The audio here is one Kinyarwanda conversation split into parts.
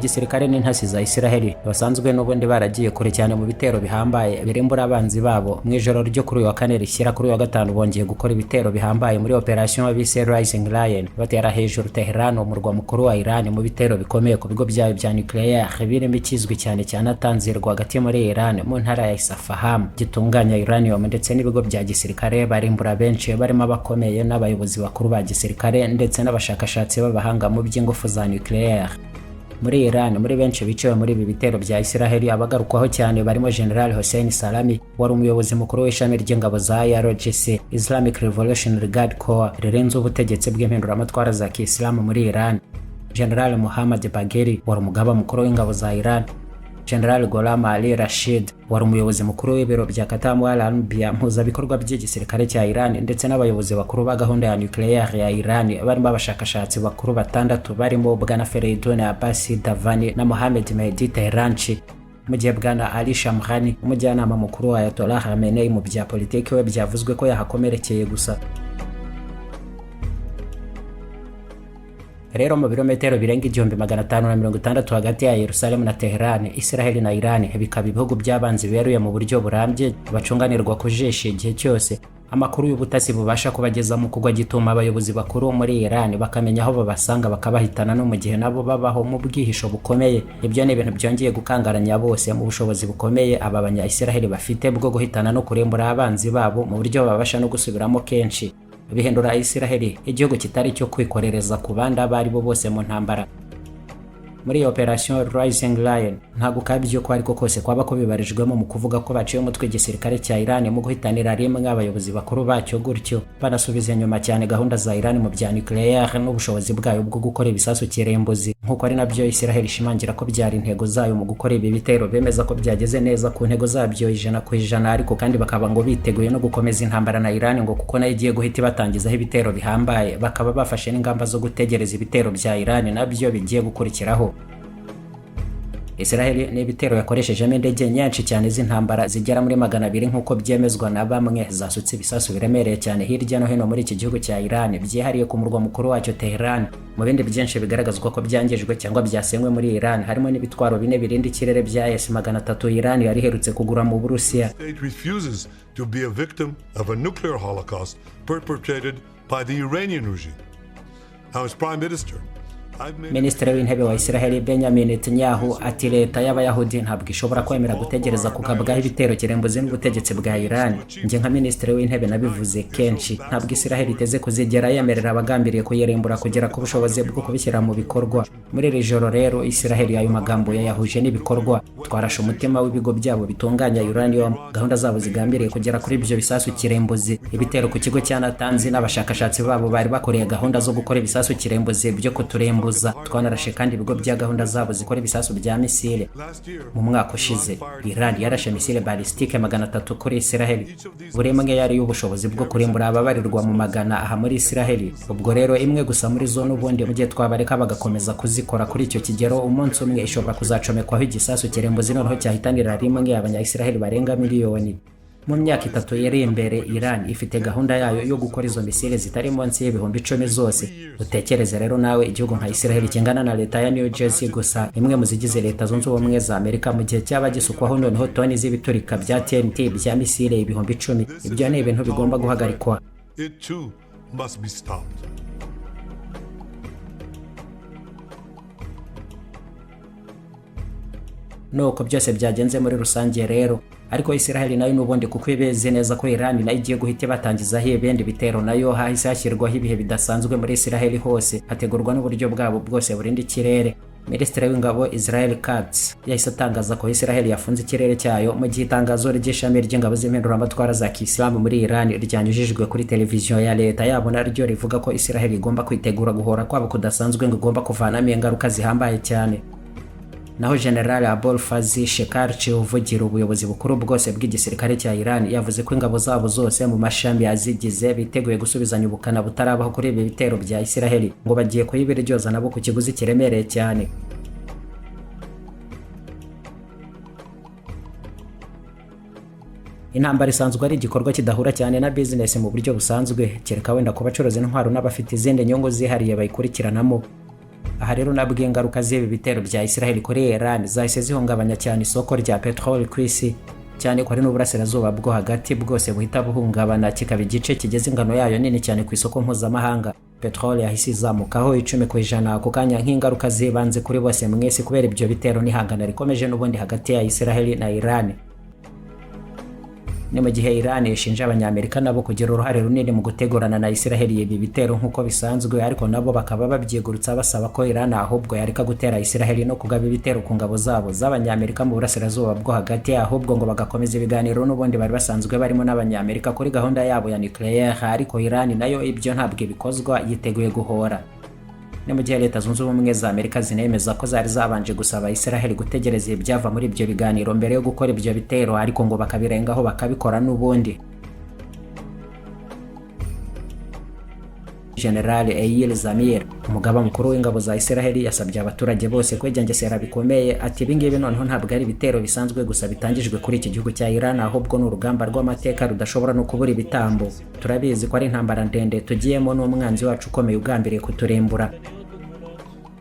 igisirikare n'intasi za Israheli basanzwe n'ubundi baragiye kure cyane mu bitero bihambaye birimbura abanzi babo. Mu ijoro ryo kuri wa kane rishyira kuri wa gatanu bongeye gukora ibitero bihambaye muri Operasiyo bise Rising Lion, batera hejuru Tehran, umurwa mukuru wa Iran, mu bitero bikomeye ku bigo byayo bya nucleaire birimo ikizwi cyane cyane atanzirwa hagati muri Iran mu ntara ya Isfahan gitunganya uranium, ndetse n'ibigo bya gisirikare barimbura benshi barimo abakomeye n'abayobozi bakuru ba gisirikare ndetse n'abashakashatsi b'abahanga mu by'ingufu za nucleaire. Muri Iran muri benshi biciwe muri ibi bitero bya Israheli abagarukwaho cyane barimo General Hossein Salami wari umuyobozi mukuru w'ishami ry'ingabo za IRGC Islamic Revolutionary Guard Corps rirenze ubutegetsi bw'impinduramatwara za Kisilamu muri Iran, General Muhammad Bagheri wari umugaba mukuru w'ingabo za Iran, General Gholam Ali Rashid wari umuyobozi mukuru w'ibiro bya Katamu al-Anbiya mpuzabikorwa by'igisirikare cya Iran, ndetse n'abayobozi bakuru ba gahunda ya nucleaire ya Iran barimo abashakashatsi bakuru batandatu barimo Bwana Feridun Abbasi Davani na Mohammed Mehdi Tehranchi, mu gihe Bwana Ali Shamkhani umujyanama mukuru wa Ayatollah Khamenei mu bya politiki we byavuzwe ko yahakomerekeye gusa. Rero mu birometero birenga 1560 hagati ya Yerusalemu na Tehran, Israheli na Iran bikaba ibihugu by'abanzi beruye mu buryo burambye bacunganirwa kujesha igihe cyose. Amakuru y'ubutasi bubasha kubageza mu kugwa gituma abayobozi bakuru muri Iran bakamenya aho babasanga bakabahitana no mu gihe nabo babaho mu bwihisho bukomeye. Ibyo ni ibintu byongeye gukangaranya bose mu bushobozi bukomeye aba banya Israheli bafite bwo guhitana no kurembura abanzi babo mu buryo babasha no gusubiramo kenshi. Bihindura Israheli igihugu kitari cyo kwikorereza ku bandi abari bo bose mu ntambara. Muri Operasiyo Rising Lion ntago kabyo ko ariko kose kwaba ko bibarijwemo mu kuvuga ko baciye umutwe igisirikare cya Iran mu guhitanira rimwe abayobozi bakuru bacyo gutyo banasubiza nyuma cyane gahunda za Iran mu bya nucleaire n'ubushobozi bwayo bwo gukora ibisasu kirembuzi, nkuko ari nabyo Israheli ishimangira ko byari intego zayo mu gukora ibi bitero, bemeza ko byageze neza ku ntego zabyo 100%, ariko kandi bakaba ngo biteguye no gukomeza intambara na Iran ngo kuko nayo igiye guhita batangizaho ibitero bihambaye, bakaba bafashe n'ingamba zo gutegereza ibitero bya Iran nabyo bigiye gukurikiraho. Israheli n'ibitero yakoreshejemo indege nyinshi cyane z'intambara zigera muri 200 nkuko byemezwa na bamwe, zasutse ibisasu biremereye cyane hirya no hino muri iki gihugu cya Iran byihariye ku murwa mukuru wacyo Tehran. Mu bindi byinshi bigaragazwa ko byangijwe cyangwa byasenywe muri Iran harimo n'ibitwaro bine birinda ikirere bya S-300 Iran yari iherutse kugura mu Burusiya. Minisitiri w'intebe wa Israheli Benjamin Netanyahu ati leta y'abayahudi ntabwo ishobora kwemera gutegereza kukabwaho ibitero kirembuzi n'ubutegetsi bwa Iran. Nje nka minisitiri w'intebe nabivuze kenshi, ntabwo Israheli iteze kuzigera yemerera abagambiriye kuyirimbura kugera ku bushobozi bwo kubishyira mu bikorwa. Muri iri joro rero Israheli ayo magambo yayahuje n'ibikorwa. Twarashe umutima w'ibigo byabo bitunganya uranium, gahunda zabo zigambiriye kugera kuri ibyo bisasu kirembuzi. Ibitero ku kigo cya Natanzi n'abashakashatsi babo bari bakoreye gahunda zo gukora ibisasu kirembuzi byo kuturembuza. Twanarashe kandi ibigo bya gahunda zabo zikora ibisasu bya misile. Mu mwaka ushize Iran yarashe misile balistike 300 kuri Israheli, buri imwe yari y'ubushobozi bwo kurimbura ababarirwa mu magana aha muri Israheli. Ubwo rero imwe gusa muri zo n'ubundi mu gihe twabareka bagakomeza kuzikora kuri icyo kigero, umunsi umwe ishobora kuzacomekwaho igisasu kirembuzi noneho cyahitanira rimwe abanya-Israheli barenga miliyoni. Mu myaka 3 yari imbere Iran ifite gahunda yayo yo gukora izo misile zitari munsi y'ibihumbi 10 zose. Utekereze rero nawe igihugu nka Israheli kingana na leta ya New Jersey gusa, imwe mu zigize leta zunze ubumwe za Amerika, mu gihe cyaba gisukwaho noneho toni z'ibiturika bya TNT bya misile ibihumbi 10. Ibyo ni ibintu bigomba guhagarikwa. Nuko byose byagenze muri rusange rero, ariko Israheli nayo n'ubundi kuko ibeze neza ko Iran nayo igiye guhita batangizaho ibindi bitero, nayo hahise hashyirwaho ibihe bidasanzwe muri Israheli hose, hategurwa n'uburyo bwabo bwose burinda ikirere. Minisitiri w'ingabo Israel Katz yahise atangaza ko Israheli yafunze ikirere cyayo mu gihe itangazo ry'ishami ry'ingabo z'impinduramatwara za Kisilamu muri Iran ryanyujijwe kuri televiziyo ya leta yabo, naryo rivuga ko Israheli igomba kwitegura guhora kwabo kudasanzwe ngo igomba kuvanamo ingaruka zihambaye cyane. Naho General Abol Fazi Shekarchi uvugira ubuyobozi bukuru bwose bw'igisirikare cya Iran yavuze ko ingabo zabo zose mu mashami azigize biteguye gusubizanya ubukana butarabaho kuri ibi bitero bya Israheli, ngo bagiye kuyibiryoza nabo ku kiguzi kiremereye cyane. Intambara isanzwe ari igikorwa kidahura cyane na business mu buryo busanzwe, kereka wenda ku bacuruzi intwaro n'abafite izindi nyungu zihariye bayikurikiranamo. Aha ubuhuha rero nabwo ingaruka z'ibi bitero bya Israheli kuri Iran zahise zihungabanya cyane isoko rya peteroli ku isi, cyane ko ari n'uburasirazuba bwo hagati bwose buhita buhungabana, kikaba igice kigeze ingano yayo nini cyane ku isoko mpuzamahanga. Peteroli yahise izamukaho 10% ku kanya nk'ingaruka zibanze kuri bose mwese kubera ibyo bitero n'ihangana rikomeje n'ubundi hagati ya Israheli na Iran. Ni mu gihe Iran ishinja abanyamerika nabo kugira uruhare runini mu gutegurana na Israheli ibi bitero nk'uko bisanzwe, ariko nabo bakaba babyigurutsa basaba ko Iran ahubwo yareka gutera Israheli no kugaba ibitero ku ngabo zabo z'abanyamerika mu burasirazuba bwo hagati, ahubwo ngo bagakomeza ibiganiro n'ubundi bari basanzwe barimo n'abanyamerika kuri gahunda yabo ya nucleaire, ariko Iran nayo ibyo ntabwo bikozwa, yiteguye guhora. Ni mu gihe Leta Zunze Ubumwe za Amerika zinemeza ko zari zabanje gusaba Israheli gutegereza ibyava muri ibyo biganiro mbere yo gukora ibyo bitero, ariko ngo bakabirengaho bakabikora n'ubundi. General Eyal Zamir, umugaba mukuru w'ingabo za Israheli, yasabye abaturage bose kwegengesera bikomeye, ati ibingibi noneho ntabwo ari ibitero bisanzwe gusa bitangijwe kuri iki gihugu cya Iran, ahubwo ni urugamba rw'amateka rudashobora no kubura ibitambo. Turabizi ko ari intambara ndende tugiyemo n'umwanzi wacu ukomeye ugambiriye kuturimbura.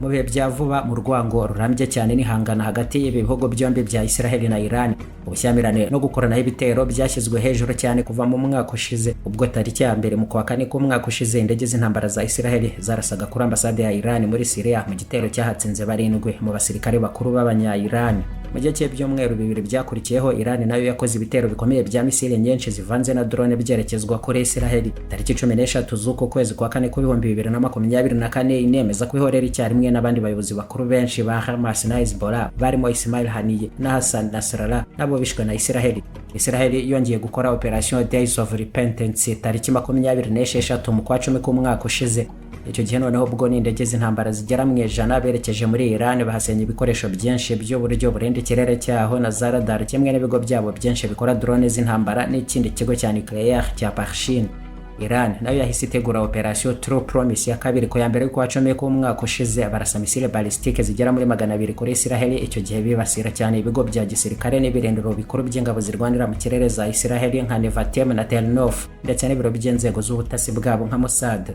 Mu bihe bya vuba mu rwango rurambye cyane n'ihangana hagati y'ibi bihugu byombi bya Israheli na Iran, ubushyamirane no gukoranaho ibitero byashyizwe hejuru cyane kuva mu mwaka ushize, ubwo tariki ya mbere mu kwa kane k'umwaka ushize indege z'intambara za Israheli zarasaga kuri ambasade ya Iran muri Syria mu gitero cyahatsinze 7 mu basirikare bakuru b'abanya-Iran. Mu gihe cy'ibyumweru 2 byakurikiyeho, Iran nayo yakoze ibitero bikomeye bya misile nyinshi zivanze na drone byerekezwa kuri Israheli. Tariki 13 z'uko kwezi kwa kane ku 2024 inemeza ko ihorera icyarimwe n'abandi bayobozi bakuru benshi ba Hamas na Hezbollah barimo Ismail Haniyeh na Hassan Nasrallah nabo bishwe na Israheli. Israheli yongeye gukora Operasiyo Days of Repentance tariki 26 mu kwa 10 k'umwaka ushize. Icyo gihe noneho ubwo n'indege z'intambara zigera mu 100 berekeje muri Iran, bahasenya ibikoresho byinshi by'uburyo burenda ikirere cyaho na za radar, kimwe n'ibigo byabo byinshi bikora drone z'intambara n'ikindi kigo cya nucleaire cya Parshin. Iran nayo yahise itegura Operasiyo True Promise ya kabiri ko ya mbere kwa 10 k'umwaka ushize, barasa misile balistike zigera muri 200 kuri Israheli. Icyo gihe bibasira cyane ibigo bya gisirikare n'ibirindiro bikuru by'ingabo zirwanira mu kirere za Israheli nka Nevatim na Tel Nof, ndetse n'ibiro by'inzego z'ubutasi bwabo nka Mossad.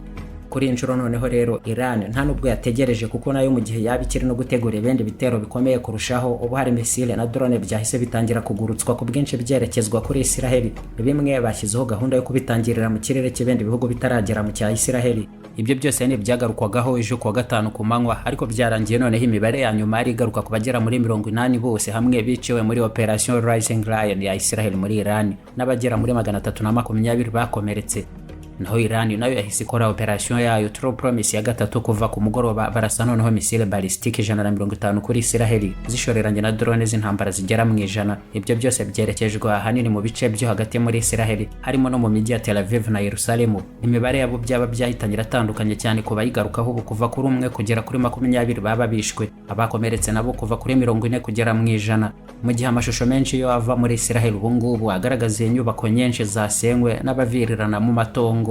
Kuri inshuro noneho rero Iran nta nubwo yategereje, kuko nayo mu gihe yabikiri no gutegura ibindi bitero bikomeye kurushaho, ubu hari misile na drone byahise bitangira kugurutswa ku bwinshi byerekezwa kuri Israheli. Bimwe bashyizeho gahunda yo kubitangirira mu kirere cy'ibindi bihugu bitaragera mu cya Israheli. Ibyo byose ni byagarukwagaho ejo kuwa gatanu ku manywa, ariko byarangiye noneho imibare ya nyuma ari igaruka ku bagera muri 80 bose hamwe biciwe muri Operasiyo Rising Lion ya Israheli muri Iran, n'abagera muri 320 bakomeretse. Naho Iran nayo yahise ikora Operasiyo yayo True Promise ya gatatu kuva ku mugoroba, barasa noneho misile balistike 150 kuri Israheli zishoreranye na drone z'intambara zigera mu 100. Ibyo byose byerekejwe ahanini mu bice byo hagati muri Israheli, harimo no mu mijyi ya Tel Aviv na Yerusalemu. Imibare yabo byaba byahitangira atandukanye cyane kuba yigarukaho ubu kuva kuri 1 kugera kuri 20 baba bishwe, abakomeretse nabo kuva kuri 40 kugera mu 100. Mu gihe amashusho menshi yo ava muri Israheli ubu ngubu agaragaza inyubako nyinshi zasenywe n'abavirirana mu matongo.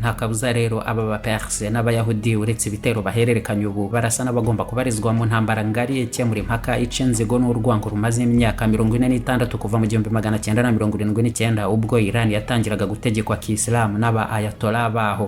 Nta kabuza rero abaPerēsi n'abaYahudi uretse ibitero bahererekanye ubu barasa n'abagomba kubarizwa mu ntambara ngari ikemura impaka ica inzigo n'urwango rumaze imyaka 46 kuva mu 1979 ubwo Iran yatangiraga gutegekwa k'Islam n'aba Ayatollah baho.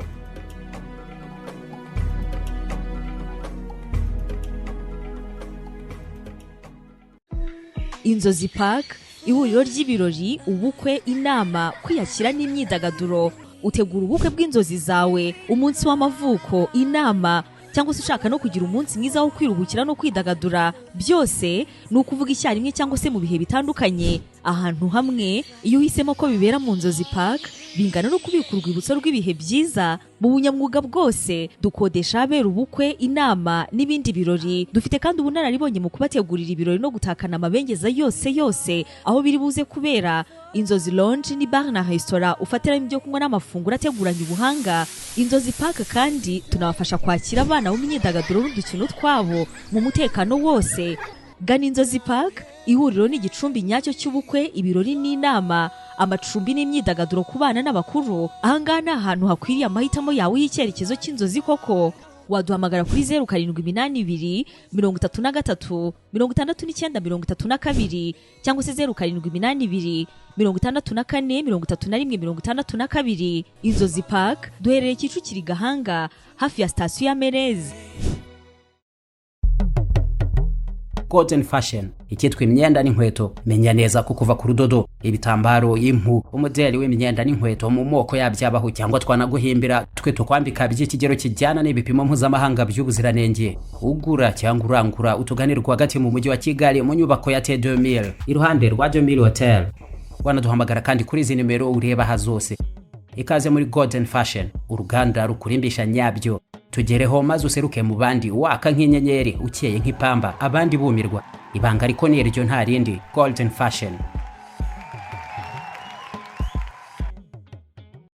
Inzozi Park, ihuriro ry'ibirori, ubukwe, inama, kwiyakira n'imyidagaduro. Utegura ubukwe bw'inzozi zawe, umunsi w'amavuko, inama, cyangwa se ushaka no kugira umunsi mwiza wo kwiruhukira no kwidagadura, byose ni ukuvuga icyarimwe cyangwa se mu bihe bitandukanye ahantu hamwe. Iyo uhisemo ko bibera mu Nzozi Park, bingana no kubika urwibutso rw'ibihe byiza mu bunyamwuga bwose. Dukodesha abera ubukwe, inama n'ibindi birori. Dufite kandi ubunararibonye mu kubategurira ibirori no gutakana amabengeza yose aho biri buze kubera. Inzozi Lounge ni bar na restaurant ufatiramo ibyo kunywa n'amafunguro ateguranye ubuhanga. Inzozi Park kandi tunabafasha kwakira abana mu myidagaduro n'udukino twabo mu mutekano wose. Gana Inzozi Park, ihuriro n'igicumbi nyacyo cy'ubukwe, ibirori n'inama, amacumbi n'imyidagaduro ku bana n'abakuru. Ahangaha ni ahantu hakwiriye amahitamo yawe y'icyerekezo cy'inzozi koko. Waduhamagara kuri 0782 33 69 32 cyangwa se 0782 64 31 62. Inzozi Park duherereye Kicukiro Gahanga hafi ya sitasiyo ya Merez. golden fashion, ikitwa imyenda n'inkweto. Menya neza ko kuva ku rudodo, ibitambaro, impu, umudeli w'imyenda n'inkweto mu moko yabyabaho cyangwa twanaguhimbira twe tukwambika by'ikigero kijyana n'ibipimo mpuzamahanga by'ubuziranenge. Ugura cyangwa urangura utuganirwa hagati mu mujyi wa Kigali mu nyubako ya T2000 iruhande rwa 2000 Hotel. Wanaduhamagara kandi kuri izi nimero ureba hazose. Ikaze muri golden fashion, uruganda rukurimbisha nyabyo. Tugereho maze useruke mu bandi waka nk'inyenyeri, ukeye nk'ipamba, abandi bumirwa. Ibanga ariko ni iryo nta rindi, golden fashion.